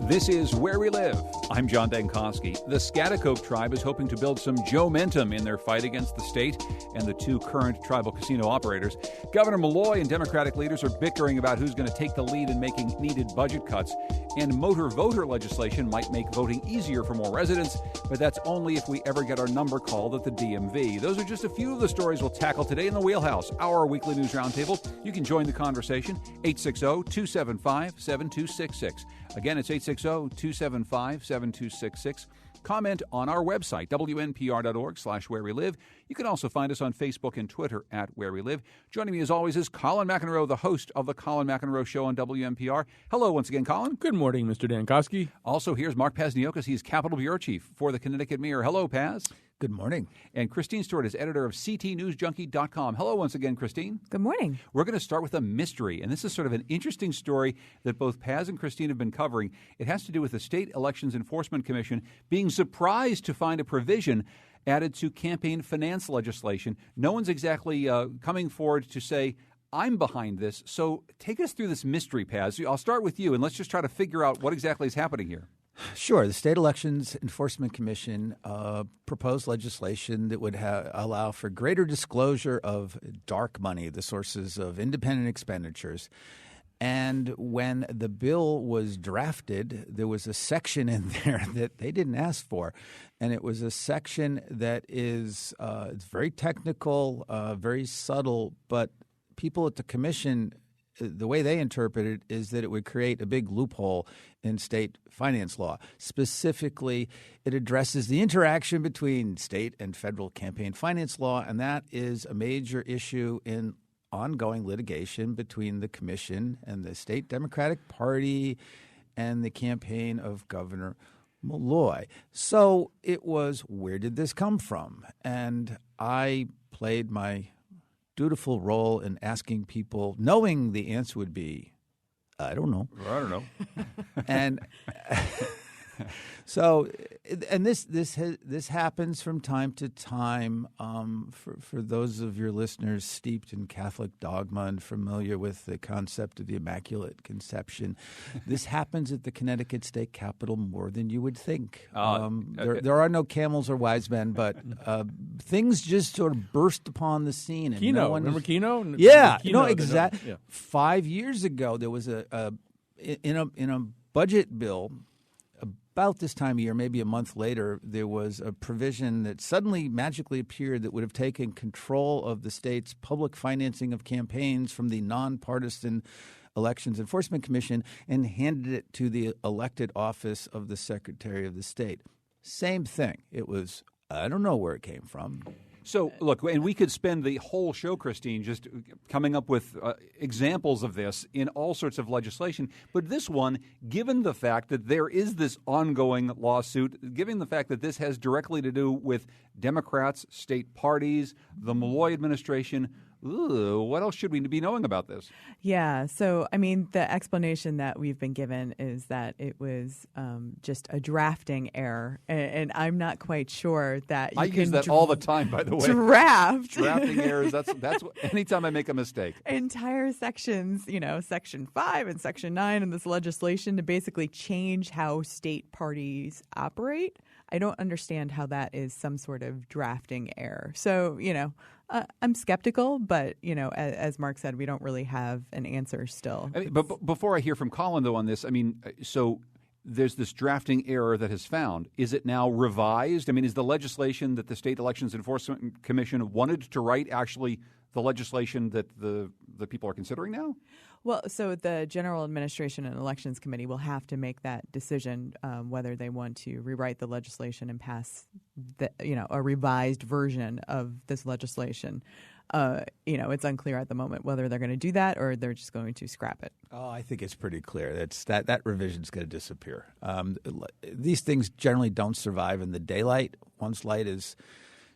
This is Where We Live. I'm John Dankosky. The Schaghticoke tribe is hoping to build some Joe-mentum in their fight against the state and the two current tribal casino operators. Governor Malloy and Democratic leaders are bickering about who's going to take the lead in making needed budget cuts. And motor voter legislation might make voting easier for more residents, but that's only if we ever get our number called at the DMV. Those are just a few of the stories we'll tackle today in the Wheelhouse, our weekly news roundtable. You can join the conversation, 860-275-7266. Again, it's 860-275-7266. Comment on our website, wnpr.org/where we live. You can also find us on Facebook and Twitter at Where We Live. Joining me as always is Colin McEnroe, the host of the Colin McEnroe Show on WNPR. Hello once again, Colin. Good morning, Mr. Dankosky. Also, here's Mark Pazniokas. He's Capitol Bureau Chief for the Connecticut Mirror. Hello, Paz. Good morning. And Christine Stewart is editor of ctnewsjunkie.com. Hello once again, Christine. Good morning. We're going to start with a mystery, and this is sort of an interesting story that both Paz and Christine have been covering. It has to do with the State Elections Enforcement Commission being surprised to find a provision added to campaign finance legislation. No one's exactly coming forward to say, I'm behind this. So take us through this mystery, Paz. I'll start with you, and let's just try to figure out what exactly is happening here. Sure. The State Elections Enforcement Commission proposed legislation that would allow for greater disclosure of dark money, the sources of independent expenditures. And when the bill was drafted, there was a section in there that they didn't ask for. And it was a section that is it's very technical, very subtle, but people at the commission, the way they interpret it is that it would create a big loophole in state finance law. Specifically, it addresses the interaction between state and federal campaign finance law, and that is a major issue in ongoing litigation between the commission and the state Democratic Party and the campaign of Governor Malloy. So it was, where did this come from? And I played my dutiful role in asking people, knowing the answer would be, I don't know. And so, and this happens from time to time. For those of your listeners steeped in Catholic dogma and familiar with the concept of the Immaculate Conception, this happens at the Connecticut State Capitol more than you would think. There are no camels or wise men, but things just sort of burst upon the scene. And Keno, remember Keno? Yeah, Keno, exactly. Yeah. 5 years ago, there was in a budget bill. About this time of year, maybe a month later, there was a provision that suddenly magically appeared that would have taken control of the state's public financing of campaigns from the nonpartisan Elections Enforcement Commission and handed it to the elected office of the Secretary of the State. Same thing. It was, I don't know where it came from. So, look, and we could spend the whole show, Christine, just coming up with examples of this in all sorts of legislation. But this one, given the fact that there is this ongoing lawsuit, given the fact that this has directly to do with Democrats, state parties, the Malloy administration, what else should we be knowing about this? Yeah. So, I mean, the explanation that we've been given is that it was just a drafting error. And I'm not quite sure that you I can use that all the time, by the way. Drafting errors. That's what, anytime I make a mistake. Entire sections, Section 5 and Section 9 in this legislation to basically change how state parties operate. I don't understand how that is some sort of drafting error. So, I'm skeptical, but, as Mark said, we don't really have an answer still. But before I hear from Colin, though, on this, so there's this drafting error that is found. Is it now revised? Is the legislation that the State Elections Enforcement Commission wanted to write actually the legislation that the people are considering now? Well, so the General Administration and Elections Committee will have to make that decision whether they want to rewrite the legislation and pass a revised version of this legislation. It's unclear at the moment whether they're going to do that or they're just going to scrap it. Oh, I think it's pretty clear. That revision's going to disappear. These things generally don't survive in the daylight. Once light is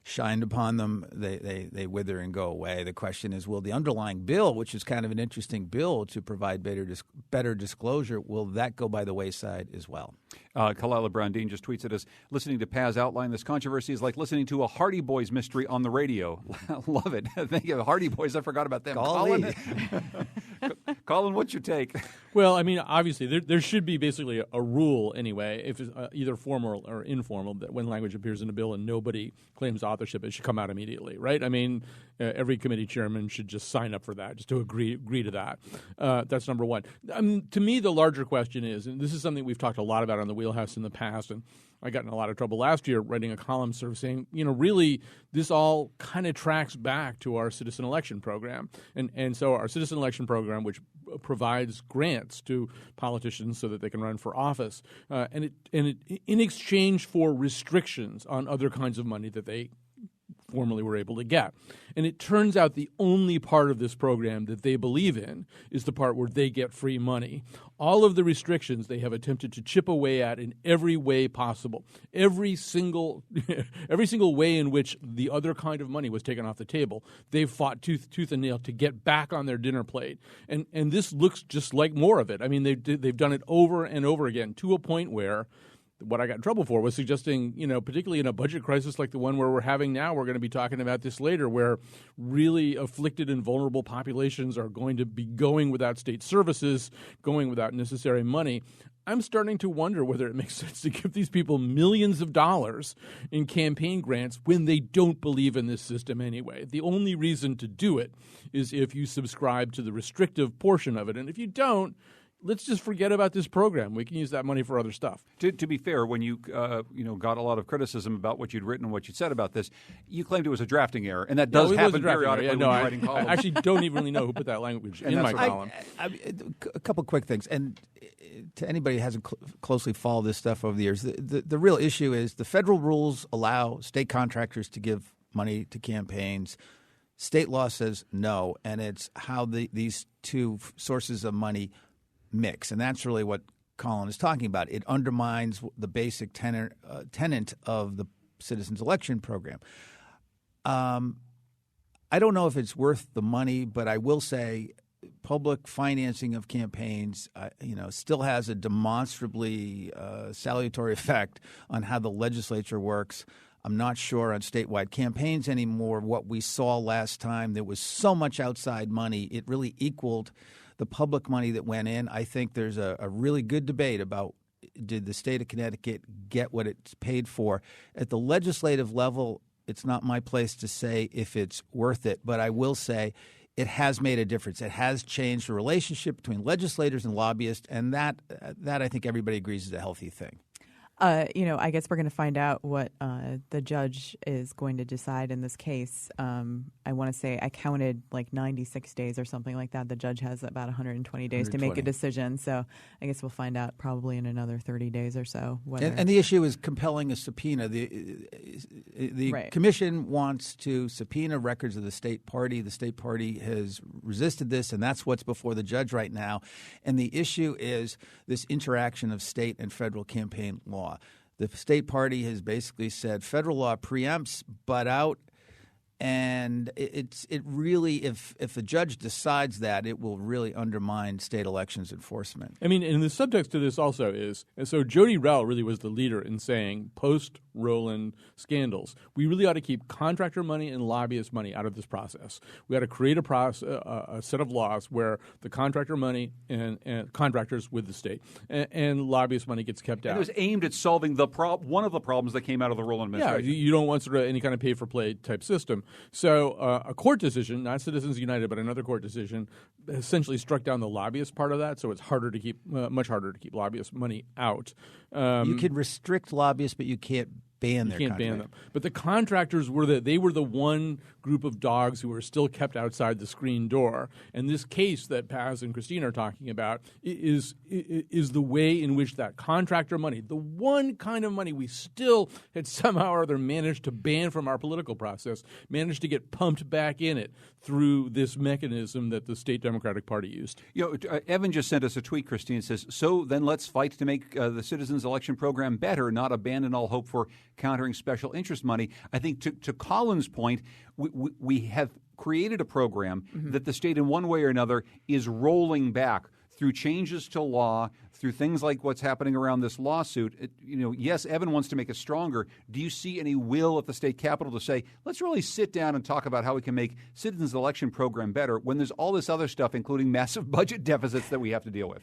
shined upon them, they wither and go away. The question is, will the underlying bill, which is kind of an interesting bill to provide better disclosure, will that go by the wayside as well? Kalila Brandine just tweets at us, listening to Paz outline this controversy is like listening to a Hardy Boys mystery on the radio. Love it. Thank you. Hardy Boys, I forgot about them. Colin, Colin, what's your take? Well, I mean, obviously, there should be basically a rule anyway, if it's either formal or informal, that when language appears in a bill and nobody claims authorship, it should come out immediately, right? I mean, every committee chairman should just sign up for that, just to agree to that. That's number one. To me, the larger question is, and this is something we've talked a lot about on the Wheelhouse in the past, and I got in a lot of trouble last year writing a column sort of saying, really, this all kind of tracks back to our citizen election program. And so our citizen election program, which provides grants to politicians so that they can run for office, and it in exchange for restrictions on other kinds of money that they formerly were able to get. And it turns out the only part of this program that they believe in is the part where they get free money. All of the restrictions they have attempted to chip away at in every way possible. Every single way in which the other kind of money was taken off the table, they've fought tooth and nail to get back on their dinner plate. And this looks just like more of it. I mean, they've done it over and over again, to a point where what I got in trouble for was suggesting, particularly in a budget crisis like the one where we're having now, we're going to be talking about this later, where really afflicted and vulnerable populations are going to be going without state services, going without necessary money. I'm starting to wonder whether it makes sense to give these people millions of dollars in campaign grants when they don't believe in this system anyway. The only reason to do it is if you subscribe to the restrictive portion of it. And if you don't, let's just forget about this program. We can use that money for other stuff. To be fair, when you got a lot of criticism about what you'd written and what you'd said about this, you claimed it was a drafting error, and that does happen periodically when you're writing columns. I actually don't even really know who put that language in my column. A couple quick things, and to anybody who hasn't closely followed this stuff over the years, the real issue is the federal rules allow state contractors to give money to campaigns. State law says no, and it's how these two sources of money mix, and that's really what Colin is talking about. It undermines the basic tenet of the citizens election program. I don't know if it's worth the money, but I will say public financing of campaigns still has a demonstrably salutary effect on how the legislature works. I'm not sure on statewide campaigns anymore. What we saw last time, there was so much outside money, it really equaled the public money that went in. I think there's a really good debate about, did the state of Connecticut get what it's paid for? At the legislative level, it's not my place to say if it's worth it, but I will say it has made a difference. It has changed the relationship between legislators and lobbyists, and that I think everybody agrees is a healthy thing. I guess we're going to find out what the judge is going to decide in this case. I want to say I counted like 96 days or something like that. The judge has about 120 days to make a decision. So I guess we'll find out probably in another 30 days or so. And the issue is compelling a subpoena. The right. commission wants to subpoena records of the state party. The state party has resisted this, and that's what's before the judge right now. And the issue is this interaction of state and federal campaign law. The state party has basically said federal law preempts, but out. And it really, if the judge decides that, it will really undermine state elections enforcement. I mean, and the subtext to this also is, and so Jody Rell really was the leader in saying post-Rowland scandals, we really ought to keep contractor money and lobbyist money out of this process. We ought to create a set of laws where the contractor money and contractors with the state and lobbyist money gets kept out. And it was aimed at solving one of the problems that came out of the Rowland administration. Yeah, you don't want sort of any kind of pay-for-play type system. So a court decision, not Citizens United, but another court decision, essentially struck down the lobbyist part of that. So it's harder to keep, much harder to keep lobbyist money out. You can restrict lobbyists, but you can't ban their contract. Ban them. But the contractors were the one group of dogs who were still kept outside the screen door. And this case that Paz and Christine are talking about is the way in which that contractor money, the one kind of money we still had somehow or other managed to ban from our political process, managed to get pumped back in it through this mechanism that the state Democratic Party used. Evan just sent us a tweet, Christine, says, so then let's fight to make the citizens election program better, not abandon all hope for countering special interest money. I think to Colin's point, we have created a program that the state in one way or another is rolling back through changes to law, through things like what's happening around this lawsuit, yes, Evan wants to make it stronger. Do you see any will at the state capitol to say, let's really sit down and talk about how we can make Citizens Election Program better when there's all this other stuff, including massive budget deficits that we have to deal with?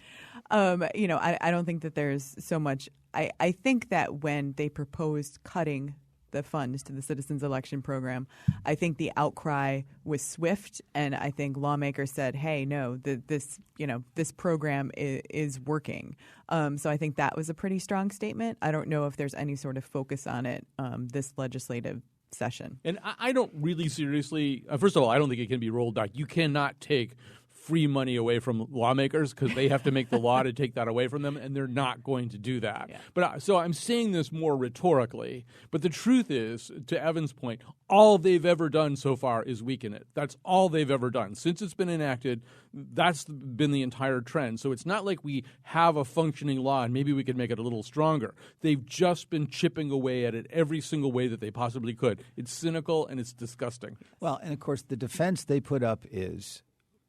I don't think that there's so much. I think that when they proposed cutting the funds to the Citizens Election Program, I think the outcry was swift, and I think lawmakers said, "Hey, no, this program is working." So I think that was a pretty strong statement. I don't know if there's any sort of focus on it this legislative session. And I don't really seriously. First of all, I don't think it can be rolled back. You cannot take free money away from lawmakers because they have to make the law to take that away from them, and they're not going to do that. Yeah. But so I'm saying this more rhetorically, but the truth is, to Evan's point, all they've ever done so far is weaken it. That's all they've ever done. Since it's been enacted, that's been the entire trend. So it's not like we have a functioning law and maybe we could make it a little stronger. They've just been chipping away at it every single way that they possibly could. It's cynical and it's disgusting. Well, and of course, the defense they put up is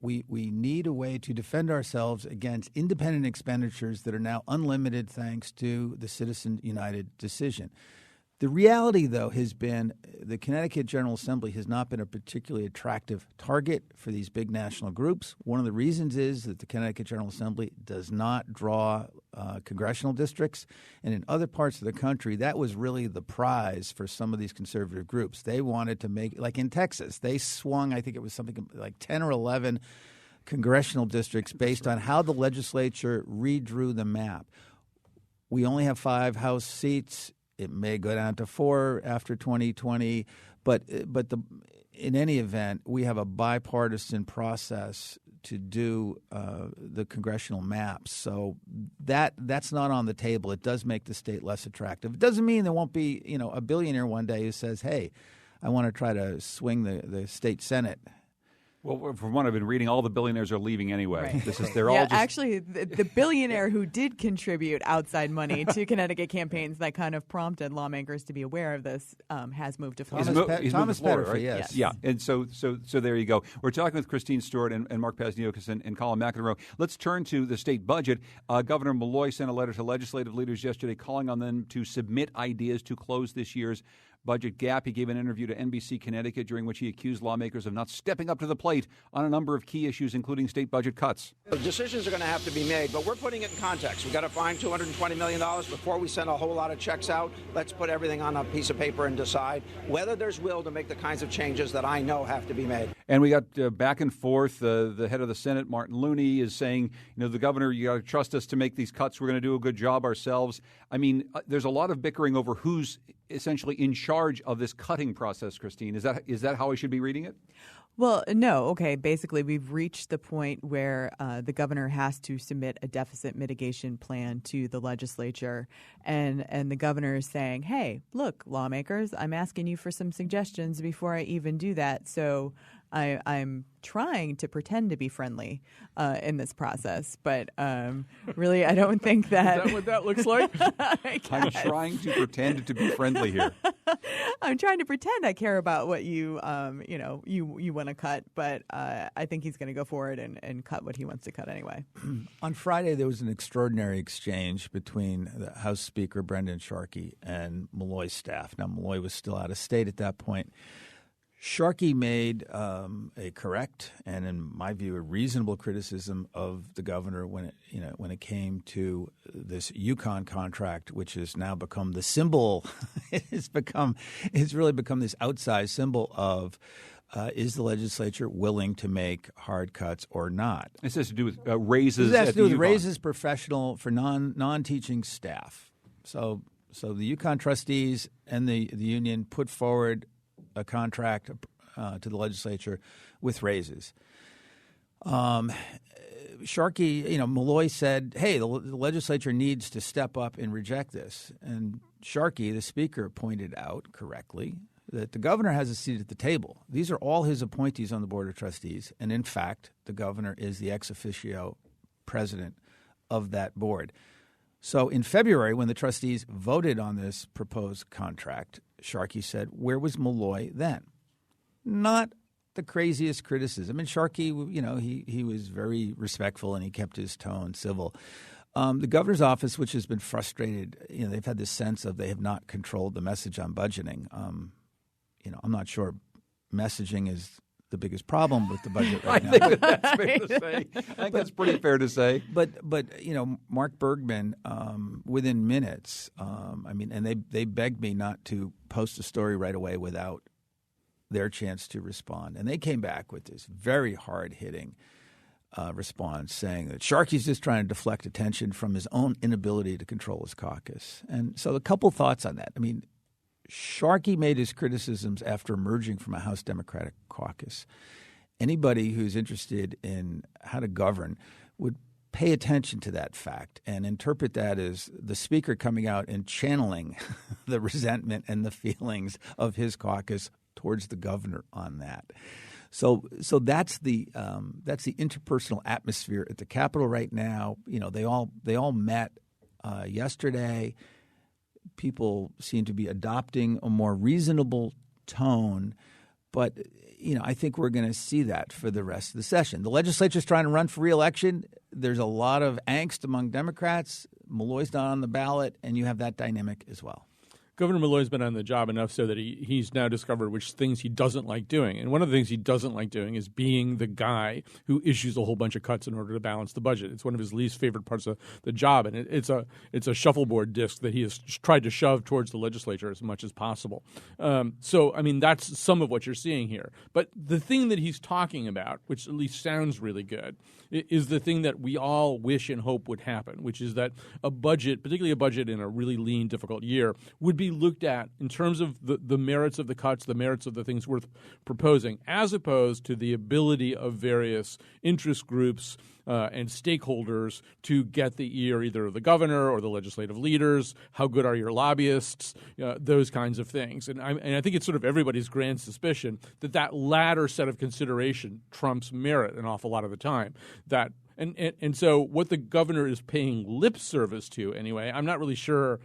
we need a way to defend ourselves against independent expenditures that are now unlimited thanks to the Citizens United decision. The reality, though, has been the Connecticut General Assembly has not been a particularly attractive target for these big national groups. One of the reasons is that the Connecticut General Assembly does not draw congressional districts. And in other parts of the country, that was really the prize for some of these conservative groups. They wanted to make, like in Texas, they swung, I think it was something like 10 or 11 congressional districts based on how the legislature redrew the map. We only have 5 House seats. It may go down to 4 after 2020, but in any event, we have a bipartisan process to do the congressional maps. So that's not on the table. It does make the state less attractive. It doesn't mean there won't be a billionaire one day who says, "Hey, I want to try to swing the state Senate." Well, from what I've been reading, all the billionaires are leaving anyway. Right. They're all just... Actually, the billionaire who did contribute outside money to Connecticut campaigns that kind of prompted lawmakers to be aware of this has moved to Florida. Thomas Florida, Petterfer, yes. Yeah, and so there you go. We're talking with Christine Stewart and Mark Pasniokis and Colin McEnroe. Let's turn to the state budget. Governor Malloy sent a letter to legislative leaders yesterday calling on them to submit ideas to close this year's budget gap. He gave an interview to NBC Connecticut during which he accused lawmakers of not stepping up to the plate on a number of key issues, including state budget cuts. The decisions are going to have to be made, but we're putting it in context. We've got to find $220 million before we send a whole lot of checks out. Let's put everything on a piece of paper and decide whether there's will to make the kinds of changes that I know have to be made. And we got back and forth. The head of the Senate, Martin Looney, is saying, the governor, you got to trust us to make these cuts. We're going to do a good job ourselves. I mean, there's a lot of bickering over who's essentially in charge of this cutting process, Christine. Is that how I should be reading it? Well, no. Okay. Basically, we've reached the point where the governor has to submit a deficit mitigation plan to the legislature. And the governor is saying, hey, look, lawmakers, I'm asking you for some suggestions before I even do that. So I'm trying to pretend to be friendly in this process, but really, I don't think that. Is that what that looks like? I'm trying to pretend to be friendly here. I'm trying to pretend I care about what you want to cut, but I think he's going to go forward and cut what he wants to cut anyway. On Friday, there was an extraordinary exchange between the House Speaker Brendan Sharkey and Malloy's staff. Now, Malloy was still out of state at that point. Sharkey made a correct and, in my view, a reasonable criticism of the governor when it came to this Yukon contract, which has now become the symbol. It's really become this outsized symbol of is the legislature willing to make hard cuts or not? This has to do with raises. This has to do with Yukon. Raises professional for non-teaching staff. So the Yukon trustees and the union put forward a contract to the legislature with raises. Sharkey, Malloy said, hey, the legislature needs to step up and reject this. And Sharkey, the speaker, pointed out correctly that the governor has a seat at the table. These are all his appointees on the Board of Trustees. And in fact, the governor is the ex officio president of that board. So in February, when the trustees voted on this proposed contract, Sharkey said, where was Malloy then? Not the craziest criticism. And Sharkey, he was very respectful and he kept his tone civil. The governor's office, which has been frustrated, they've had this sense of they have not controlled the message on budgeting. I'm not sure messaging is the biggest problem with the budget right now. I think that's fair to say. I think that's pretty fair to say. But Mark Bergman, within minutes, and they begged me not to post a story right away without their chance to respond. And they came back with this very hard-hitting response saying that Sharkey's just trying to deflect attention from his own inability to control his caucus. And so a couple thoughts on that. Sharkey made his criticisms after emerging from a House Democratic caucus. Anybody who's interested in how to govern would pay attention to that fact and interpret that as the speaker coming out and channeling the resentment and the feelings of his caucus towards the governor on that. So that's the interpersonal atmosphere at the Capitol right now. They all met yesterday. People seem to be adopting a more reasonable tone, but I think we're going to see that for the rest of the session. The legislature's trying to run for re-election. There's a lot of angst among Democrats. Malloy's not on the ballot, and you have that dynamic as well. Governor Malloy's been on the job enough so that he's now discovered which things he doesn't like doing. And one of the things he doesn't like doing is being the guy who issues a whole bunch of cuts in order to balance the budget. It's one of his least favorite parts of the job. And it's a shuffleboard disc that he has tried to shove towards the legislature as much as possible. That's some of what you're seeing here. But the thing that he's talking about, which at least sounds really good, is the thing that we all wish and hope would happen, which is that a budget, particularly a budget in a really lean, difficult year, would be looked at in terms of the merits of the cuts, the merits of the things worth proposing, as opposed to the ability of various interest groups and stakeholders to get the ear either of the governor or the legislative leaders. How good are your lobbyists? Those kinds of things. And I think it's sort of everybody's grand suspicion that latter set of consideration trumps merit an awful lot of the time. And so what the governor is paying lip service to anyway, I'm not really sure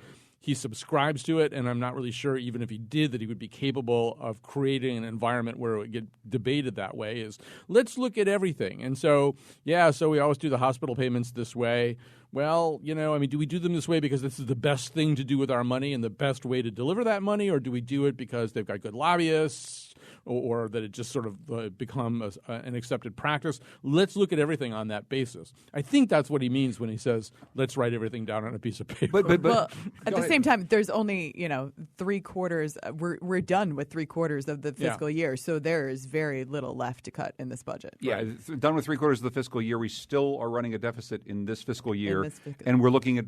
he subscribes to it, and I'm not really sure even if he did that he would be capable of creating an environment where it would get debated that way, is let's look at everything. And so we always do the hospital payments this way. Well, do we do them this way because this is the best thing to do with our money and the best way to deliver that money, or do we do it because they've got good lobbyists or that it just sort of become an accepted practice? Let's look at everything on that basis. I think that's what he means when he says, let's write everything down on a piece of paper. But at the same time, there's only, 3/4. We're done with 3/4 of the fiscal year. So there is very little left to cut in this budget. Yeah, right? Done with 3/4 of the fiscal year. We still are running a deficit in this fiscal year. And we're looking at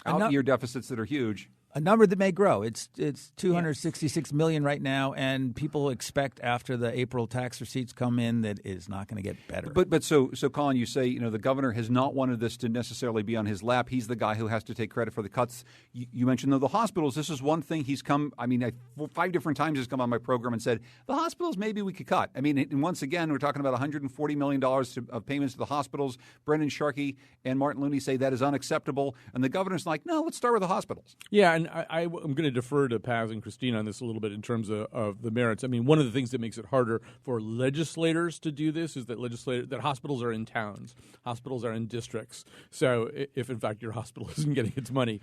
out-year deficits that are huge. A number that may grow. It's $266 million right now, and people expect after the April tax receipts come in that it is not going to get better. But so Colin, you say the governor has not wanted this to necessarily be on his lap. He's the guy who has to take credit for the cuts. You mentioned the hospitals. This is one thing he's come. 5 different times he's come on my program and said the hospitals maybe we could cut. And once again we're talking about $140 million of payments to the hospitals. Brendan Sharkey and Martin Looney say that is unacceptable, and the governor's like, no, let's start with the hospitals. Yeah. And I'm going to defer to Paz and Christine on this a little bit in terms of the merits. One of the things that makes it harder for legislators to do this is that hospitals are in towns, hospitals are in districts. So if in fact your hospital isn't getting its money,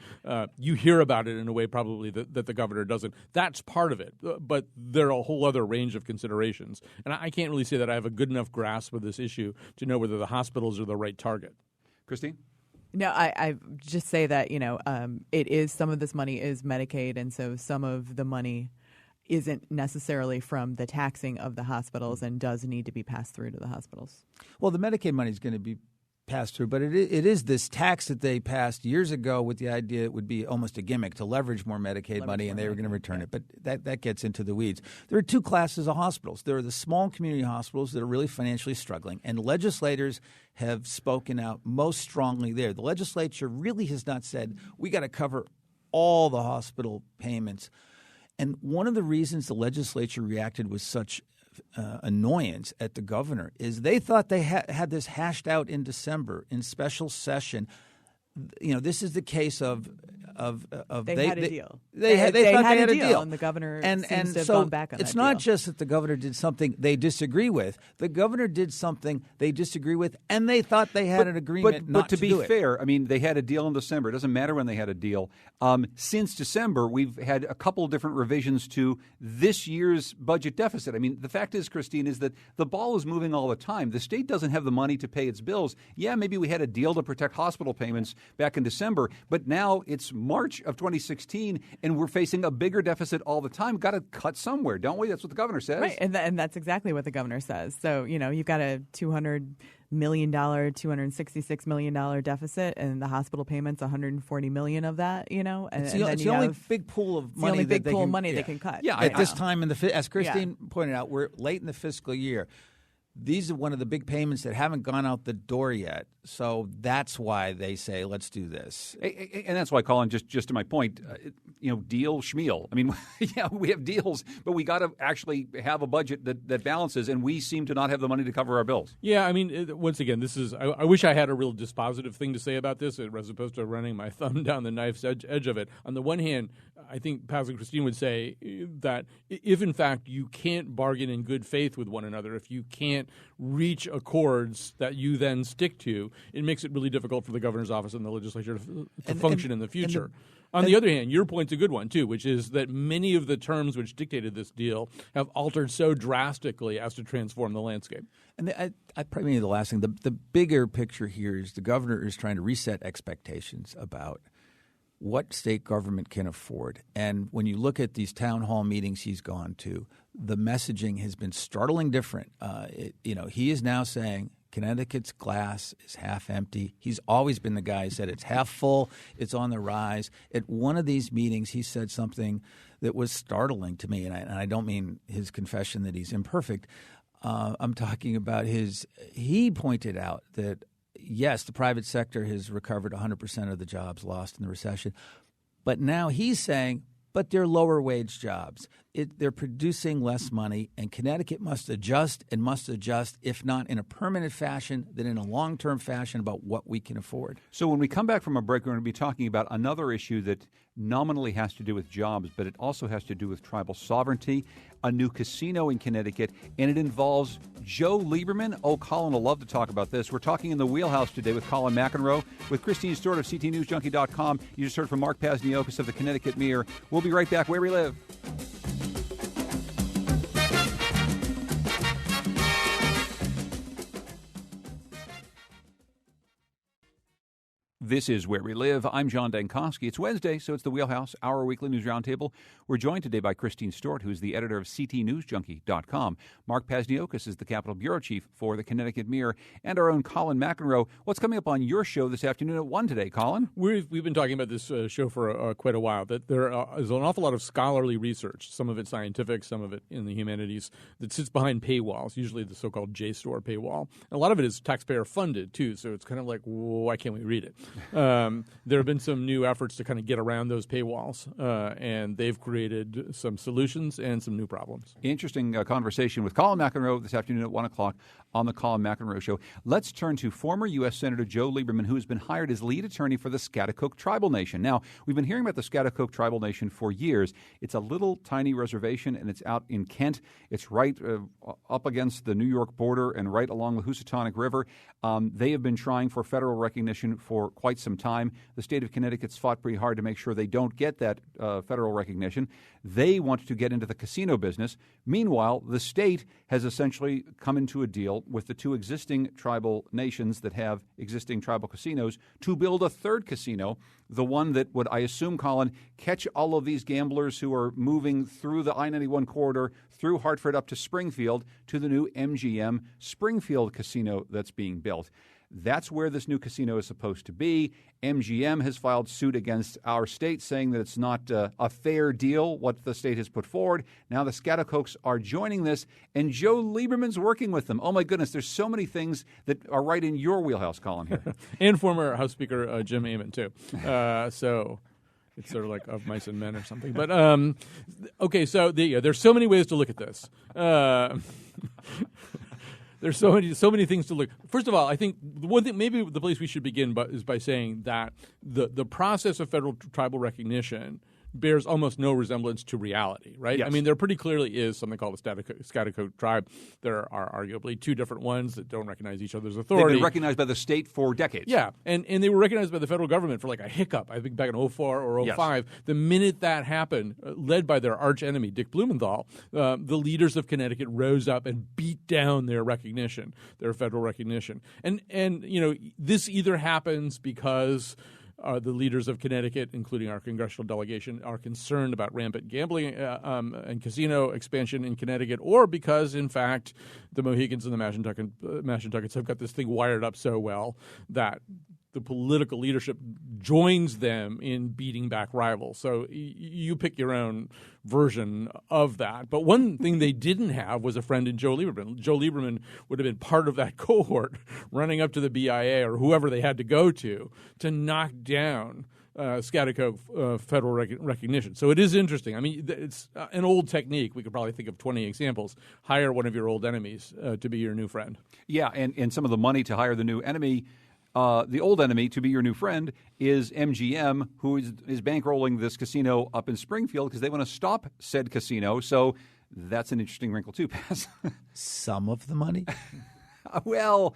you hear about it in a way probably that the governor doesn't. That's part of it, but there are a whole other range of considerations. And I can't really say that I have a good enough grasp of this issue to know whether the hospitals are the right target. Christine? No, I just say that, it is, some of this money is Medicaid, and so some of the money isn't necessarily from the taxing of the hospitals and does need to be passed through to the hospitals. Well, the Medicaid money is going to be passed through, but it is this tax that they passed years ago with the idea it would be almost a gimmick to leverage more Medicaid money, and they were going to return it. But that gets into the weeds. There are two classes of hospitals. There are the small community hospitals that are really financially struggling, and legislators have spoken out most strongly there. The legislature really has not said, we got to cover all the hospital payments. And one of the reasons the legislature reacted with such annoyance at the governor is they thought they had this hashed out in December in special session. This is the case of they had a deal. They thought they had a deal, and the governor and seems to have so gone back on it's that not deal. just that the governor did something they disagree with. The governor did something they disagree with, and they thought they had an agreement not but to be do it. fair, I mean, they had a deal in December. It doesn't matter when they had a deal. Since December, we've had a couple of different revisions to this year's budget deficit. I mean, the fact is, Christine, is that the ball is moving all the time. The state doesn't have the money to pay its bills. Yeah, maybe we had a deal to protect hospital payments back in December, but now it's March of 2016, and we're facing a bigger deficit all the time. Got to cut somewhere, don't we? That's what the governor says. Right, and that's exactly what the governor says. So, you've got a $200 million, $266 million deficit, and the hospital payments, $140 million of that, and It's then the only big pool of money big that pool they of can, money they can cut. Yeah, right at this now. time as Christine pointed out, we're late in the fiscal year. These are one of the big payments that haven't gone out the door yet. So that's why they say, let's do this. And that's why, Colin, just to my point, deal schmeal. I mean, yeah, we have deals, but we got to actually have a budget that balances, and we seem to not have the money to cover our bills. Yeah, I mean, once again, this is. I wish I had a real dispositive thing to say about this, as opposed to running my thumb down the knife's edge of it. On the one hand, I think Paz and Christine would say that if, in fact, you can't bargain in good faith with one another, if you can't reach accords that you then stick to, it makes it really difficult for the governor's office and the legislature to function in the future. On the other hand, your point's a good one, too, which is that many of the terms which dictated this deal have altered so drastically as to transform the landscape. And I probably mean the last thing. The bigger picture here is the governor is trying to reset expectations about what state government can afford. And when you look at these town hall meetings he's gone to, the messaging has been startling different. He is now saying Connecticut's glass is half empty. He's always been the guy who said it's half full, it's on the rise. At one of these meetings, he said something that was startling to me, and I don't mean his confession that he's imperfect. I'm talking about he pointed out that, yes, the private sector has recovered 100% of the jobs lost in the recession, but now he's saying, but they're lower wage jobs. They're producing less money, and Connecticut must adjust, if not in a permanent fashion, then in a long-term fashion about what we can afford. So when we come back from a break, we're going to be talking about another issue that nominally has to do with jobs, but it also has to do with tribal sovereignty, a new casino in Connecticut, and it involves Joe Lieberman. Oh, Colin will love to talk about this. We're talking in the Wheelhouse today with Colin McEnroe, with Christine Stewart of CTNewsJunkie.com. You just heard from Mark Pasniokis of the Connecticut Mirror. We'll be right back where we live. This is Where We Live. I'm John Dankosky. It's Wednesday, so it's the Wheelhouse, our weekly news roundtable. We're joined today by Christine Stewart, who's the editor of CTNewsJunkie.com. Mark Pasniokis is the Capitol Bureau Chief for the Connecticut Mirror, and our own Colin McEnroe. What's coming up on your show this afternoon at 1 today, Colin? We've been talking about this show for quite a while, that there is an awful lot of scholarly research, some of it scientific, some of it in the humanities, that sits behind paywalls, usually the so-called JSTOR paywall. And a lot of it is taxpayer-funded, too, so it's kind of like, why can't we read it? There have been some new efforts to kind of get around those paywalls, and they've created some solutions and some new problems. Interesting conversation with Colin McEnroe this afternoon at 1 o'clock on the Colin McEnroe Show. Let's turn to former U.S. Senator Joe Lieberman, who has been hired as lead attorney for the Schaghticoke Tribal Nation. Now, we've been hearing about the Schaghticoke Tribal Nation for years. It's a little tiny reservation, and it's out in Kent. It's right up against the New York border and right along the Housatonic River. They have been trying for federal recognition for quite some time. The state of Connecticut's fought pretty hard to make sure they don't get that federal recognition. They want to get into the casino business. Meanwhile, the state has essentially come into a deal with the two existing tribal nations that have existing tribal casinos to build a third casino, the one that would, I assume, Colin, catch all of these gamblers who are moving through the I-91 corridor, through Hartford up to Springfield, to the new MGM Springfield casino that's being built. That's where this new casino is supposed to be. MGM has filed suit against our state, saying that it's not a fair deal, what the state has put forward. Now the Schaghticokes are joining this, and Joe Lieberman's working with them. Oh, my goodness, there's so many things that are right in your wheelhouse, Colin, here. And former House Speaker Jim Amon, too. So it's sort of like Of Mice and Men or something. But, okay, so there's so many ways to look at this. There's so many things to look. First of all, I think the one thing, maybe the place we should begin is by saying that the process of federal tribal recognition bears almost no resemblance to reality, right? Yes. I mean, there pretty clearly is something called the Scaticode tribe. There are arguably two different ones that don't recognize each other's authority. They've been recognized by the state for decades. Yeah, and they were recognized by the federal government for like a hiccup, I think back in 2004 or 2005. Yes. The minute that happened, led by their arch enemy, Dick Blumenthal, the leaders of Connecticut rose up and beat down their recognition, their federal recognition. And this either happens because the leaders of Connecticut, including our congressional delegation, are concerned about rampant gambling and casino expansion in Connecticut, or because, in fact, the Mohegans and the Mashantuckets have got this thing wired up so well that the political leadership joins them in beating back rivals. So you pick your own version of that. But one thing they didn't have was a friend in Joe Lieberman. Joe Lieberman would have been part of that cohort running up to the BIA or whoever they had to go to knock down Scaticode federal recognition. So it is interesting. I mean, it's an old technique. We could probably think of 20 examples. Hire one of your old enemies to be your new friend. Yeah, and some of the money to hire the new enemy, the old enemy to be your new friend, is MGM, who is bankrolling this casino up in Springfield because they want to stop said casino. So that's an interesting wrinkle too, Paz. Some of the money? Well,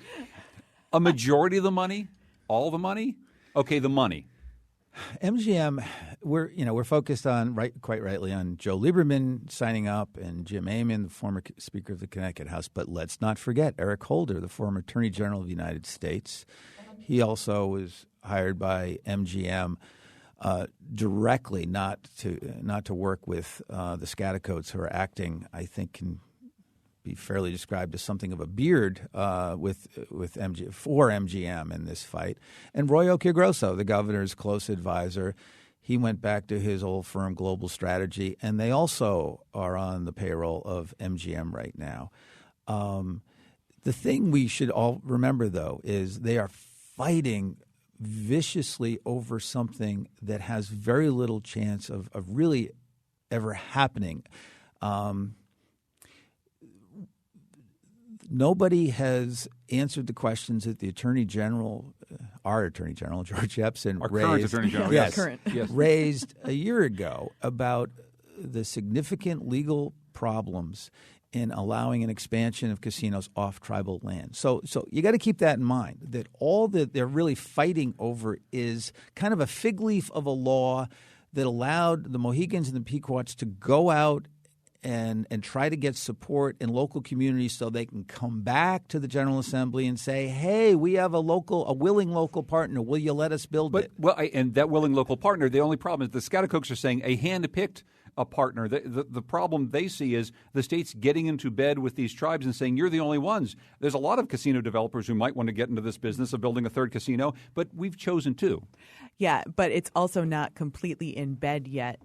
a majority of the money? All the money? Okay, the money. MGM, we're focused on quite rightly on Joe Lieberman signing up and Jim Amon, the former Speaker of the Connecticut House. But let's not forget Eric Holder, the former Attorney General of the United States. He also was hired by MGM directly, not to work with the Scaticodes, who are acting, I think, can be fairly described as something of a beard with MGM in this fight. And Roy Occhiogrosso, the governor's close advisor, he went back to his old firm, Global Strategy, and they also are on the payroll of MGM right now. The thing we should all remember, though, is they are fighting viciously over something that has very little chance of really ever happening. Nobody has answered the questions that the Attorney General, our Attorney General, George Epson, current Attorney General, yes, current. raised a year ago about the significant legal problems in allowing an expansion of casinos off tribal land. So you got to keep that in mind, that all that they're really fighting over is kind of a fig leaf of a law that allowed the Mohegans and the Pequots to go out and try to get support in local communities so they can come back to the General Assembly and say, hey, we have a willing local partner. Will you let us build it? Well, and that willing local partner, the only problem is the Scaticokes are saying a hand-picked a partner. The problem they see is the state's getting into bed with these tribes and saying, you're the only ones. There's a lot of casino developers who might want to get into this business of building a third casino, but we've chosen to. Yeah, but it's also not completely in bed yet.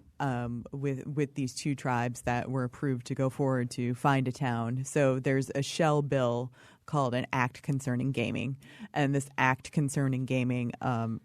With these two tribes that were approved to go forward to find a town. So there's a shell bill called an Act Concerning Gaming. And this Act Concerning Gaming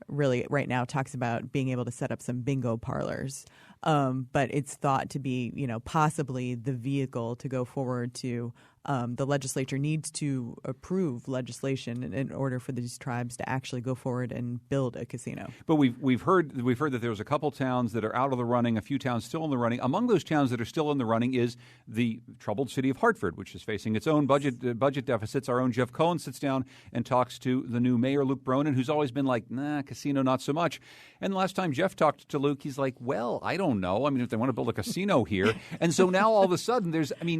really right now talks about being able to set up some bingo parlors. But it's thought to be, possibly the vehicle to go forward to the legislature needs to approve legislation in order for these tribes to actually go forward and build a casino. But we've heard that there's a couple towns that are out of the running, a few towns still in the running. Among those towns that are still in the running is the troubled city of Hartford, which is facing its own budget deficits. Our own Jeff Cohen sits down and talks to the new mayor, Luke Bronin, who's always been like, nah, casino not so much. And the last time Jeff talked to Luke, he's like, well, I don't know. I mean, if they want to build a casino here. And so now all of a sudden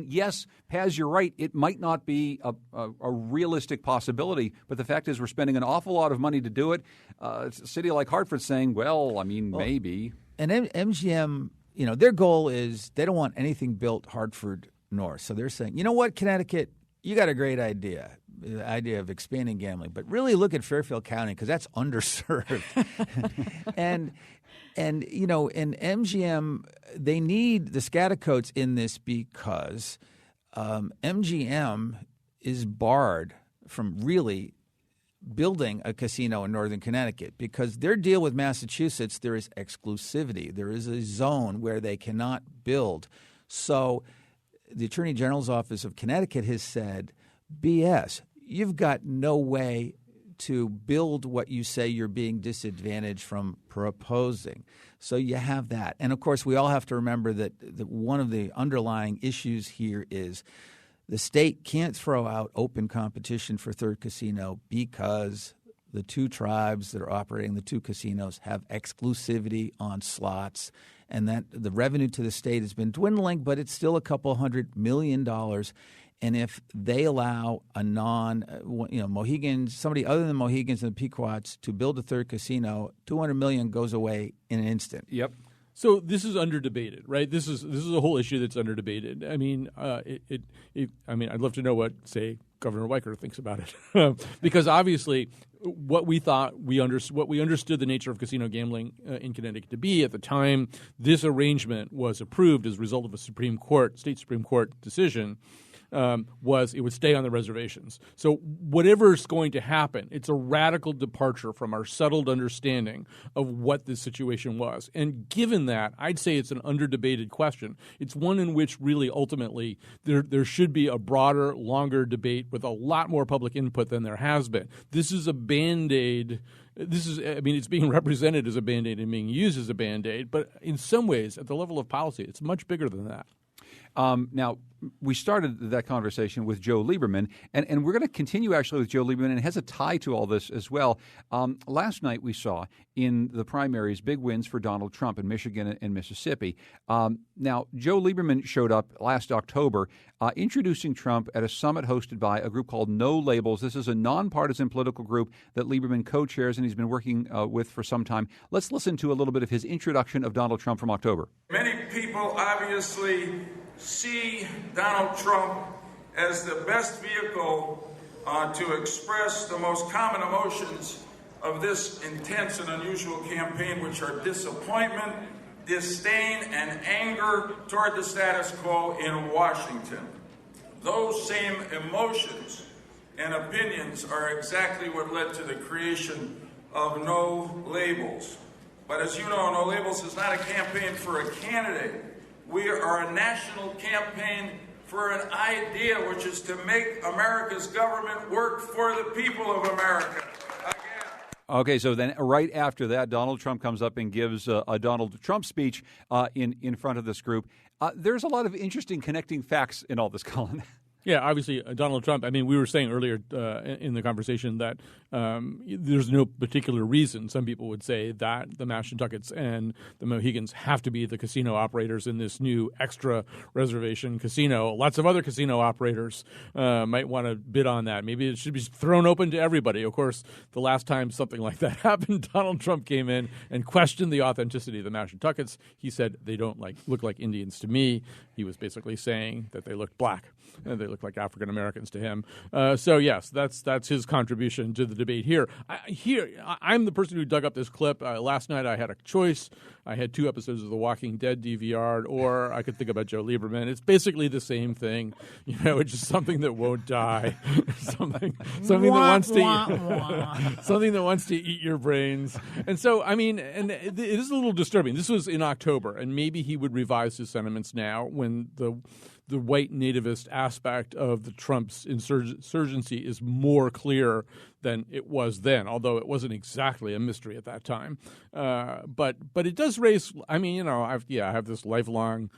yes, Paz, you're right. It might not be a realistic possibility, but the fact is we're spending an awful lot of money to do it. It's a city like Hartford saying, maybe. And MGM, their goal is they don't want anything built Hartford North. So they're saying, you know what, Connecticut, you got a great idea, the idea of expanding gambling, but really look at Fairfield County because that's underserved. and MGM, they need the Scaticodes in this because MGM is barred from really building a casino in northern Connecticut because their deal with Massachusetts, there is exclusivity. There is a zone where they cannot build. So the Attorney General's Office of Connecticut has said BS. You've got no way to build what you say you're being disadvantaged from proposing. So you have that. And, of course, we all have to remember that one of the underlying issues here is the state can't throw out open competition for third casino because the two tribes that are operating the two casinos have exclusivity on slots, and that the revenue to the state has been dwindling, but it's still a couple $100 million. And if they allow a Mohegans, somebody other than Mohegans and the Pequots to build a third casino, $200 million goes away in an instant. Yep. So this is underdebated, right? This is a whole issue that's underdebated. I mean, I'd love to know what, say, Governor Weicker thinks about it, because obviously, what we understood the nature of casino gambling in Connecticut to be at the time this arrangement was approved as a result of a state Supreme Court decision. Was it would stay on the reservations. So whatever's going to happen, it's a radical departure from our settled understanding of what this situation was. And given that, I'd say it's an underdebated question. It's one in which really ultimately there should be a broader, longer debate with a lot more public input than there has been. This is a Band-Aid. It's being represented as a Band-Aid and being used as a Band-Aid, but in some ways, at the level of policy, it's much bigger than that. Now, we started that conversation with Joe Lieberman, and we're going to continue actually with Joe Lieberman, and it has a tie to all this as well. Last night we saw in the primaries big wins for Donald Trump in Michigan and Mississippi. Now, Joe Lieberman showed up last October introducing Trump at a summit hosted by a group called No Labels. This is a nonpartisan political group that Lieberman co-chairs and he's been working with for some time. Let's listen to a little bit of his introduction of Donald Trump from October. Many people obviously see Donald Trump as the best vehicle to express the most common emotions of this intense and unusual campaign, which are disappointment, disdain, and anger toward the status quo in Washington. Those same emotions and opinions are exactly what led to the creation of No Labels. But as you know, No Labels is not a campaign for a candidate. We are a national campaign for an idea, which is to make America's government work for the people of America. Again. Okay, so then right after that, Donald Trump comes up and gives a Donald Trump speech in front of this group. There's a lot of interesting connecting facts in all this, Colin. Yeah, obviously, Donald Trump, we were saying earlier in the conversation that there's no particular reason, some people would say, that the Mashantuckets and the Mohegans have to be the casino operators in this new extra reservation casino. Lots of other casino operators might want to bid on that. Maybe it should be thrown open to everybody. Of course, the last time something like that happened, Donald Trump came in and questioned the authenticity of the Mashantuckets. He said, they don't look like Indians to me. He was basically saying that they looked black. And they look like African Americans to him. So yes, that's his contribution to the debate here. I'm the person who dug up this clip. Last night I had a choice. I had 2 episodes of The Walking Dead DVR'd, or I could think about Joe Lieberman. It's basically the same thing. It's just something that won't die. something that wants to eat, something that wants to eat your brains. And so, and it is a little disturbing. This was in October, and maybe he would revise his sentiments now when the white nativist aspect of the Trump's insurgency is more clear than it was then, although it wasn't exactly a mystery at that time. But it does raise, I have this lifelong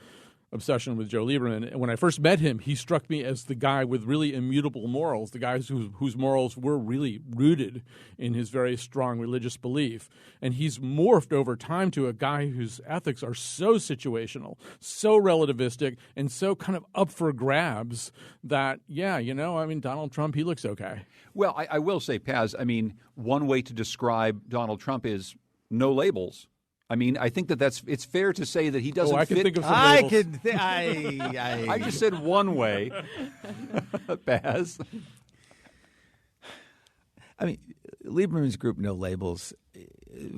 obsession with Joe Lieberman. And when I first met him, he struck me as the guy with really immutable morals, the guys whose morals were really rooted in his very strong religious belief. And he's morphed over time to a guy whose ethics are so situational, so relativistic, and so kind of up for grabs that, Donald Trump, he looks okay. Well, I will say, Paz, one way to describe Donald Trump is no labels. I think it's fair to say that he doesn't I can fit. think of some labels. I just said one way. Baz. Lieberman's group, No Labels,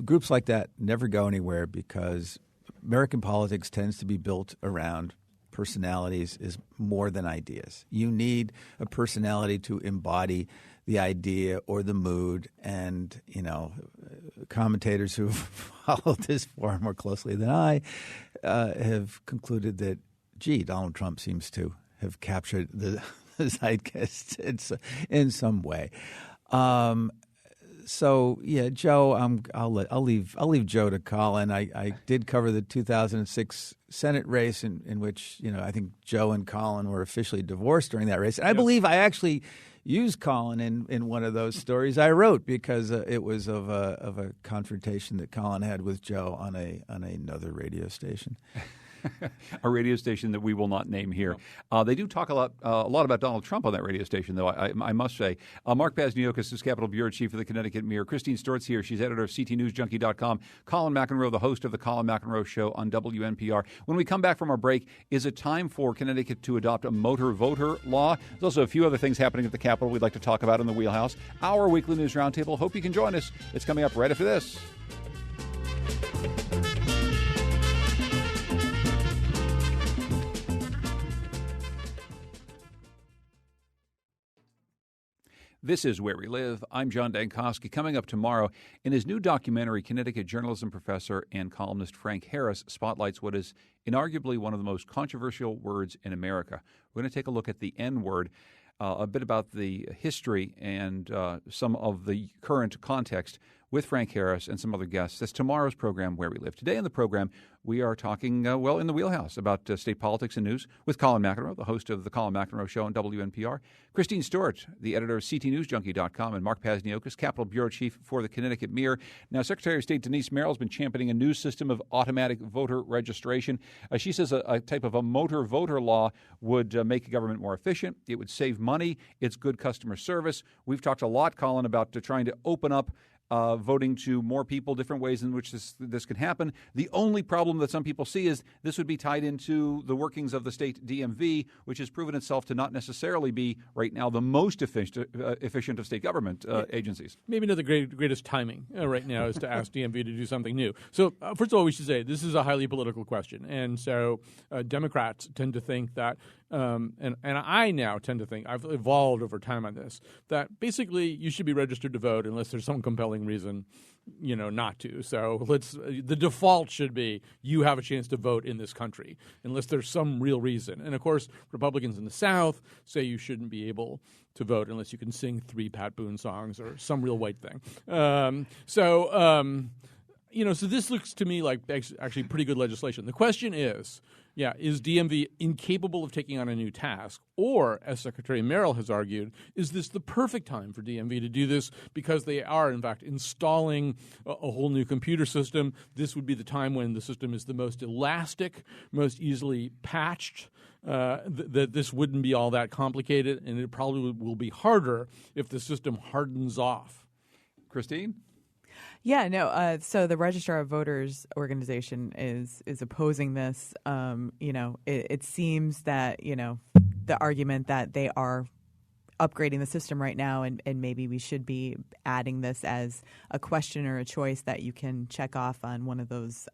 groups like that never go anywhere because American politics tends to be built around personalities is more than ideas. You need a personality to embody the idea or the mood, and commentators who followed this far more closely than I have concluded that, Donald Trump seems to have captured the zeitgeist in some way. So yeah, Joe, I'll leave Joe to Colin. I did cover the 2006 Senate race in which I think Joe and Colin were officially divorced during that race. And I believe I actually used Colin in one of those stories I wrote because it was of a confrontation that Colin had with Joe on another radio station. A radio station that we will not name here. They do talk a lot about Donald Trump on that radio station, though, I must say. Mark Pazniokis is Capitol Bureau Chief of the Connecticut Mirror. Christine Stort's here. She's editor of CTNewsJunkie.com. Colin McEnroe, the host of the Colin McEnroe Show on WNPR. When we come back from our break, is it time for Connecticut to adopt a motor voter law? There's also a few other things happening at the Capitol we'd like to talk about in the Wheelhouse. Our weekly news roundtable. Hope you can join us. It's coming up right after this. This is Where We Live. I'm John Dankosky. Coming up tomorrow, in his new documentary, Connecticut journalism professor and columnist Frank Harris spotlights what is inarguably one of the most controversial words in America. We're going to take a look at the N-word, a bit about the history and some of the current context with Frank Harris and some other guests. That's tomorrow's program, Where We Live. Today in the program, we are talking, in the Wheelhouse about state politics and news with Colin McEnroe, the host of the Colin McEnroe Show on WNPR, Christine Stewart, the editor of CTNewsJunkie.com, and Mark Pazniokis, Capitol Bureau Chief for the Connecticut Mirror. Now, Secretary of State Denise Merrill has been championing a new system of automatic voter registration. She says a type of a motor voter law would make government more efficient. It would save money. It's good customer service. We've talked a lot, Colin, about trying to open up voting to more people, different ways in which this can happen. The only problem that some people see is this would be tied into the workings of the state DMV, which has proven itself to not necessarily be right now the most efficient of state government agencies. Maybe not the greatest timing right now is to ask DMV to do something new. So first of all, we should say this is a highly political question. And so Democrats tend to think that and I now tend to think, I've evolved over time on this, that basically you should be registered to vote unless there's some compelling reason, not to. So the default should be you have a chance to vote in this country unless there's some real reason. And of course, Republicans in the South say you shouldn't be able to vote unless you can sing 3 Pat Boone songs or some real white thing. So this looks to me like actually pretty good legislation. The question is, is DMV incapable of taking on a new task? Or, as Secretary Merrill has argued, is this the perfect time for DMV to do this because they are, in fact, installing a whole new computer system? This would be the time when the system is the most elastic, most easily patched, that this wouldn't be all that complicated, and it probably will be harder if the system hardens off. Christine? Yeah, no. So the Registrar of Voters organization is opposing this. It seems that the argument that they are upgrading the system right now, and maybe we should be adding this as a question or a choice that you can check off on one of those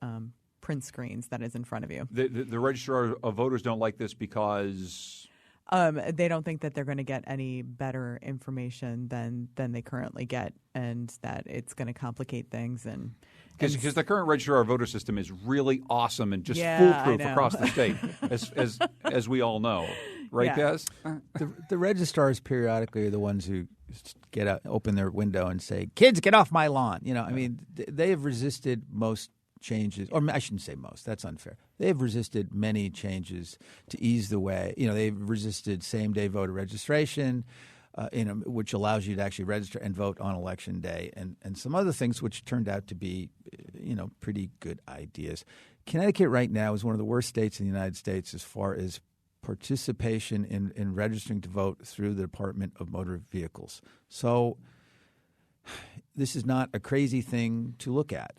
print screens that is in front of you. The Registrar of Voters don't like this because they don't think that they're going to get any better information than they currently get, and that it's going to complicate things. And because the current Registrar of Voter system is really awesome and just foolproof across the state, as we all know, right, Paz? The registrars periodically are the ones who get out, open their window, and say, "Kids, get off my lawn." They have resisted most changes, or I shouldn't say most, that's unfair. They've resisted many changes to ease the way. They've resisted same-day voter registration, which allows you to actually register and vote on Election Day, and some other things which turned out to be, pretty good ideas. Connecticut right now is one of the worst states in the United States as far as participation in registering to vote through the Department of Motor Vehicles. So this is not a crazy thing to look at.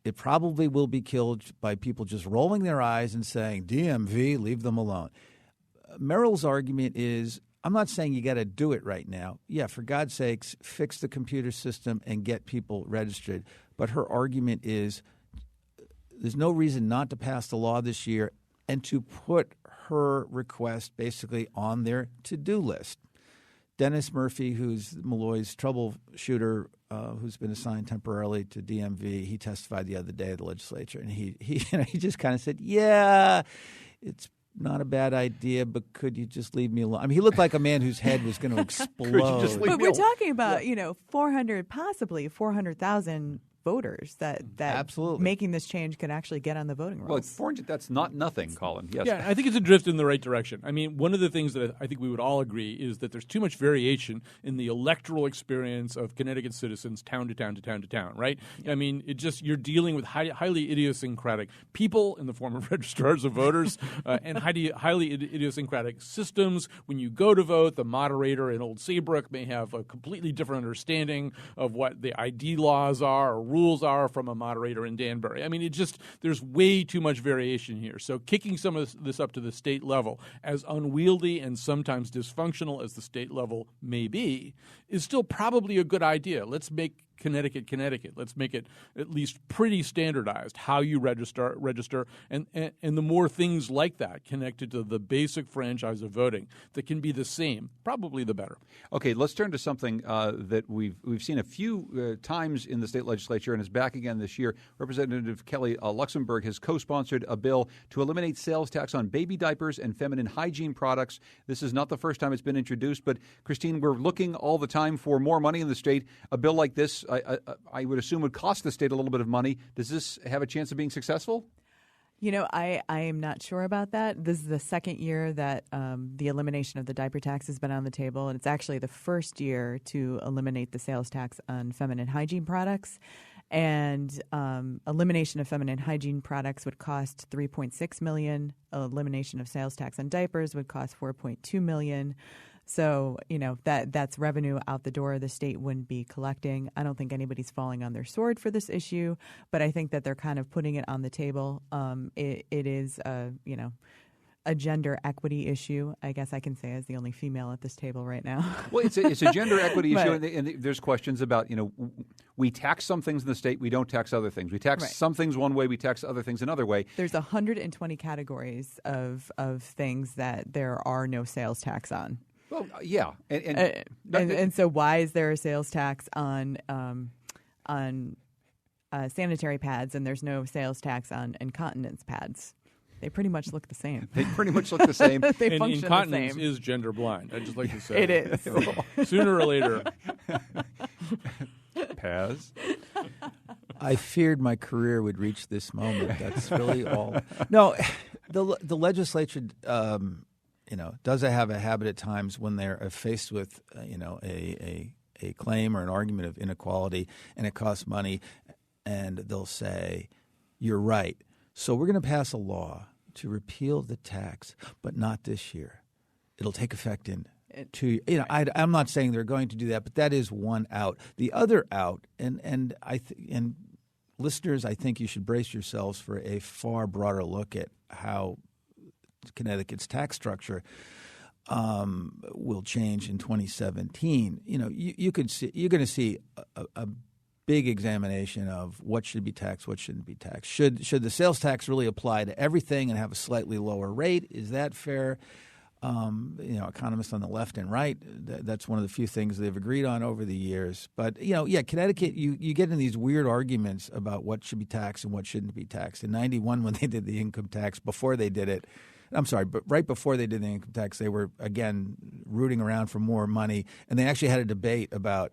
It probably will be killed by people just rolling their eyes and saying, DMV, leave them alone. Merrill's argument is, I'm not saying you got to do it right now. Yeah, for God's sakes, fix the computer system and get people registered. But her argument is there's no reason not to pass the law this year and to put her request basically on their to-do list. Dennis Murphy, who's Malloy's troubleshooter, who's been assigned temporarily to DMV, he testified the other day at the legislature, and he just kind of said, "Yeah, it's not a bad idea, but could you just leave me alone? I mean, he looked like a man whose head was going to explode. leave But we're talking about, 400,000 voters that Absolutely. making this change could actually get on the voting rolls. Well, 400, that's not nothing, Colin. Yes. Yeah, I think it's a drift in the right direction. I mean, one of the things that I think we would all agree is that there's too much variation in the electoral experience of Connecticut citizens town to town to town to town, right? I mean, you're dealing with highly idiosyncratic people in the form of registrars of voters and highly idiosyncratic systems. When you go to vote, the moderator in Old Saybrook may have a completely different understanding of what the ID laws are or rules are from a moderator in Danbury. I mean, there's way too much variation here. So kicking some of this up to the state level, as unwieldy and sometimes dysfunctional as the state level may be, is still probably a good idea. Let's make Connecticut. Let's make it at least pretty standardized how you register, and the more things like that connected to the basic franchise of voting that can be the same, probably the better. Okay, let's turn to something that we've seen a few times in the state legislature and is back again this year. Representative Kelly Luxembourg has co-sponsored a bill to eliminate sales tax on baby diapers and feminine hygiene products. This is not the first time it's been introduced, but Christine, we're looking all the time for more money in the state. A bill like this, I would assume, would cost the state a little bit of money. Does this have a chance of being successful? I am not sure about that. This is the second year that the elimination of the diaper tax has been on the table, and it's actually the first year to eliminate the sales tax on feminine hygiene products. And elimination of feminine hygiene products would cost $3.6 million. Elimination of sales tax on diapers would cost $4.2 million. So, that's revenue out the door the state wouldn't be collecting. I don't think anybody's falling on their sword for this issue, but I think that they're kind of putting it on the table. It is, a gender equity issue, I guess I can say, as the only female at this table right now. Well, it's a gender equity issue, and there's questions about, we tax some things in the state, we don't tax other things. We tax some things one way, we tax other things another way. There's 120 categories of things that there are no sales tax on. Well, yeah, and so why is there a sales tax on sanitary pads and there's no sales tax on incontinence pads? They pretty much look the same. They pretty much look the same. They and function incontinence the same. is gender blind. I'd just like to say It is. Sooner or later. Paz. I feared my career would reach this moment. That's really all. No, the legislature, does have a habit at times when they're faced with, a claim or an argument of inequality and it costs money, and they'll say, "You're right. So we're going to pass a law to repeal the tax, but not this year. It'll take effect in 2 years." I'm not saying they're going to do that, but that is one out. The other out, and listeners, I think you should brace yourselves for a far broader look at how Connecticut's tax structure will change in 2017. You could see, you're going to see a big examination of what should be taxed, what shouldn't be taxed. Should the sales tax really apply to everything and have a slightly lower rate? Is that fair? Economists on the left and right, that's one of the few things they've agreed on over the years. But, Connecticut, you get in these weird arguments about what should be taxed and what shouldn't be taxed. In 91, when they did the income tax, but right before they did the income tax, they were, again, rooting around for more money. And they actually had a debate about,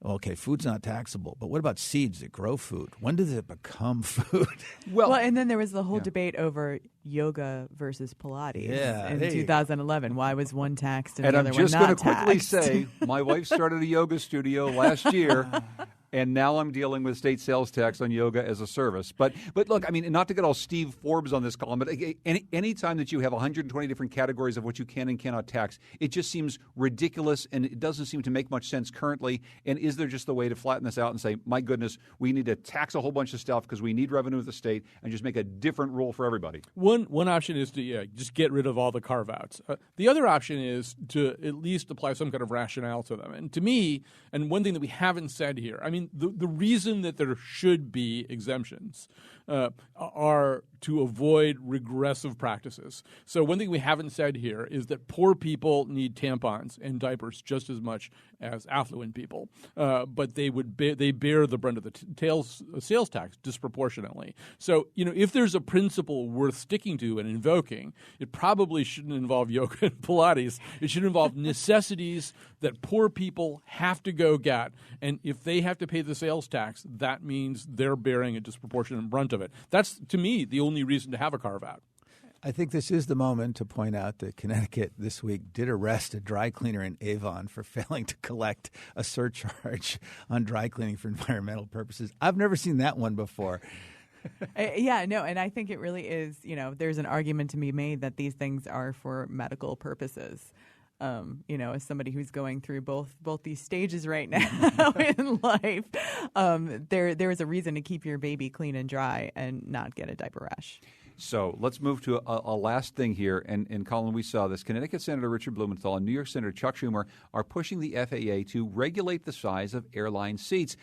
okay, food's not taxable, but what about seeds that grow food? When does it become food? Well, and then there was the whole debate over yoga versus Pilates in 2011. Why was one taxed and the other one not taxed? And I'm just going to quickly say, my wife started a yoga studio last year. And now I'm dealing with state sales tax on yoga as a service. But look, I mean, not to get all Steve Forbes on this column, but any time that you have 120 different categories of what you can and cannot tax, it just seems ridiculous, and it doesn't seem to make much sense currently. And is there just a way to flatten this out and say, my goodness, we need to tax a whole bunch of stuff because we need revenue at the state, and just make a different rule for everybody? One option is to just get rid of all the carve-outs. The other option is to at least apply some kind of rationale to them. And to me, and one thing that we haven't said here, I mean, the reason that there should be exemptions are to avoid regressive practices. So one thing we haven't said here is that poor people need tampons and diapers just as much as affluent people, but they bear the brunt of the sales tax disproportionately. So, if there's a principle worth sticking to and invoking, it probably shouldn't involve yoga and Pilates. It should involve necessities that poor people have to go get, and if they have to pay the sales tax, that means they're bearing a disproportionate brunt of it. That's, to me, the only reason to have a carve-out. I think this is the moment to point out that Connecticut this week did arrest a dry cleaner in Avon for failing to collect a surcharge on dry cleaning for environmental purposes. I've never seen that one before. And I think it really is, there's an argument to be made that these things are for medical purposes. As somebody who's going through both these stages right now in life, there is a reason to keep your baby clean and dry and not get a diaper rash. So let's move to a last thing here. And Colin, we saw this. Connecticut Senator Richard Blumenthal and New York Senator Chuck Schumer are pushing the FAA to regulate the size of airline seats.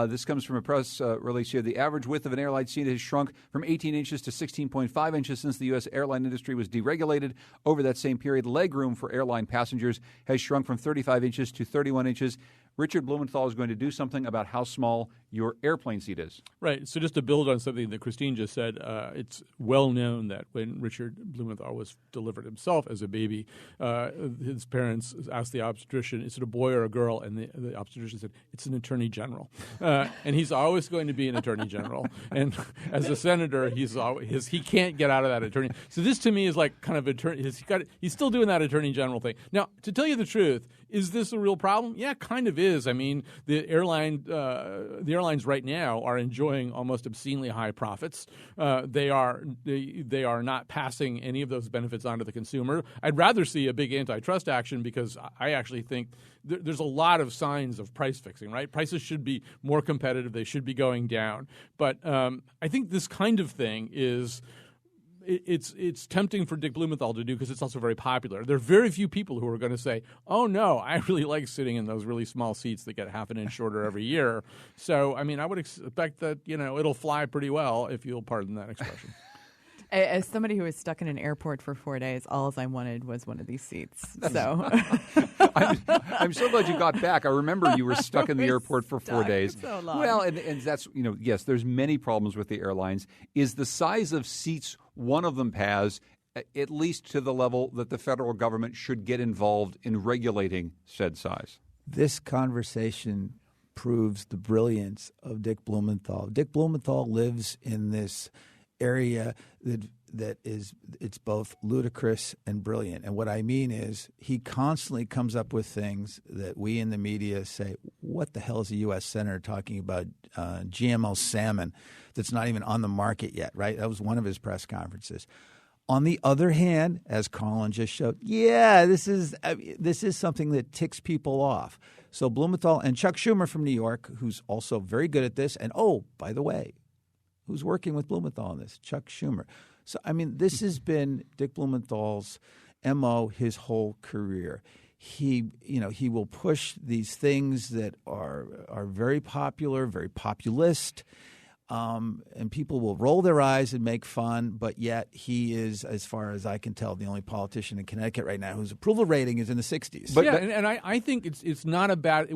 This comes from a press release here. The average width of an airline seat has shrunk from 18 inches to 16.5 inches since the U.S. airline industry was deregulated. Over that same period, legroom for airline passengers has shrunk from 35 inches to 31 inches. Richard Blumenthal is going to do something about how small your airplane seat is. Right. So just to build on something that Christine just said, it's well known that when Richard Blumenthal was delivered himself as a baby, his parents asked the obstetrician, is it a boy or a girl? And the obstetrician said, it's an attorney general. And he's always going to be an attorney general. And as a senator, he can't get out of that attorney. So this to me is like kind of he's still doing that attorney general thing. Now, to tell you the truth, is this a real problem? Yeah, kind of is. I mean, the airlines right now are enjoying almost obscenely high profits. They are not passing any of those benefits on to the consumer. I'd rather see a big antitrust action because I actually think there's a lot of signs of price fixing, right? Prices should be more competitive. They should be going down. But I think this kind of thing is it's tempting for Dick Blumenthal to do because it's also very popular. There are very few people who are going to say, oh, no, I really like sitting in those really small seats that get half an inch shorter every year. So, I mean, I would expect that, it'll fly pretty well, if you'll pardon that expression. As somebody who was stuck in an airport for 4 days, all I wanted was one of these seats. So I'm so glad you got back. I remember you were stuck in the airport for 4 days. So long. Well, and that's, yes, there's many problems with the airlines. Is the size of seats one of them has, at least to the level that the federal government should get involved in regulating said size? This conversation proves the brilliance of Dick Blumenthal. Dick Blumenthal lives in this area it's both ludicrous and brilliant. And what I mean is he constantly comes up with things that we in the media say, what the hell is a U.S. senator talking about GMO salmon that's not even on the market yet, right? That was one of his press conferences. On the other hand, as Colin just showed, this is something that ticks people off. So Blumenthal and Chuck Schumer from New York, who's also very good at this, and by the way, who's working with Blumenthal on this? Chuck Schumer. So, I mean, this has been Dick Blumenthal's MO his whole career. He will push these things that are very popular, very populist, and people will roll their eyes and make fun, but yet he is, as far as I can tell, the only politician in Connecticut right now whose approval rating is in the 60s. But I think it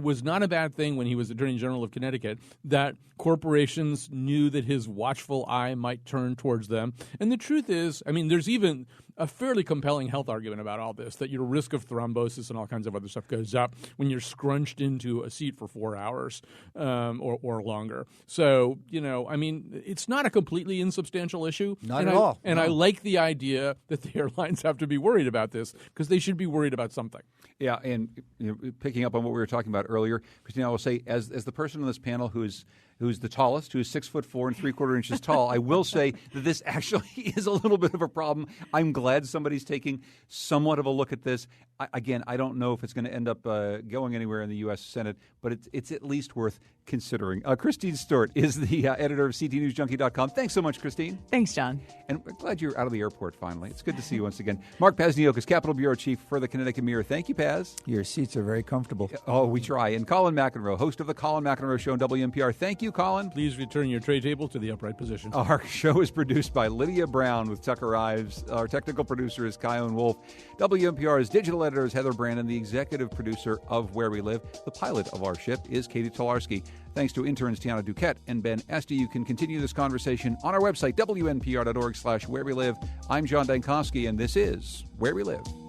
was not a bad thing when he was Attorney General of Connecticut that corporations knew that his watchful eye might turn towards them. And the truth is, I mean, there's even a fairly compelling health argument about all this, that your risk of thrombosis and all kinds of other stuff goes up when you're scrunched into a seat for 4 hours or longer. So, I mean, it's not a completely insubstantial issue. Not at all. And I like the idea that the airlines have to be worried about this because they should be worried about something. Yeah, and picking up on what we were talking about earlier, Christina, I will say, as the person on this panel who's the tallest, who is 6'4" and 3/4 inches tall, I will say that this actually is a little bit of a problem. I'm glad somebody's taking somewhat of a look at this. I don't know if it's going to end up going anywhere in the U.S. Senate, but it's at least worth considering. Christine Stewart is the editor of CTNewsJunkie.com. Thanks so much, Christine. Thanks, John. And we're glad you're out of the airport finally. It's good to see you once again. Mark Pazniokas, Capitol Bureau Chief for the Connecticut Mirror. Thank you, Paz. Your seats are very comfortable. Oh, we try. And Colin McEnroe, host of the Colin McEnroe Show on WNPR. Thank you, Colin. Please return your tray table to the upright position. Our show is produced by Lydia Brown with Tucker Ives. Our technical producer is Kyone Wolf. WNPR's digital editor is Heather Brandon, the executive producer of Where We Live. The pilot of our ship is Katie Tolarski. Thanks to interns Tiana Duquette and Ben Esty. You can continue this conversation on our website, WNPR.org/wherewelive. I'm John Dankosky, and this is Where We Live.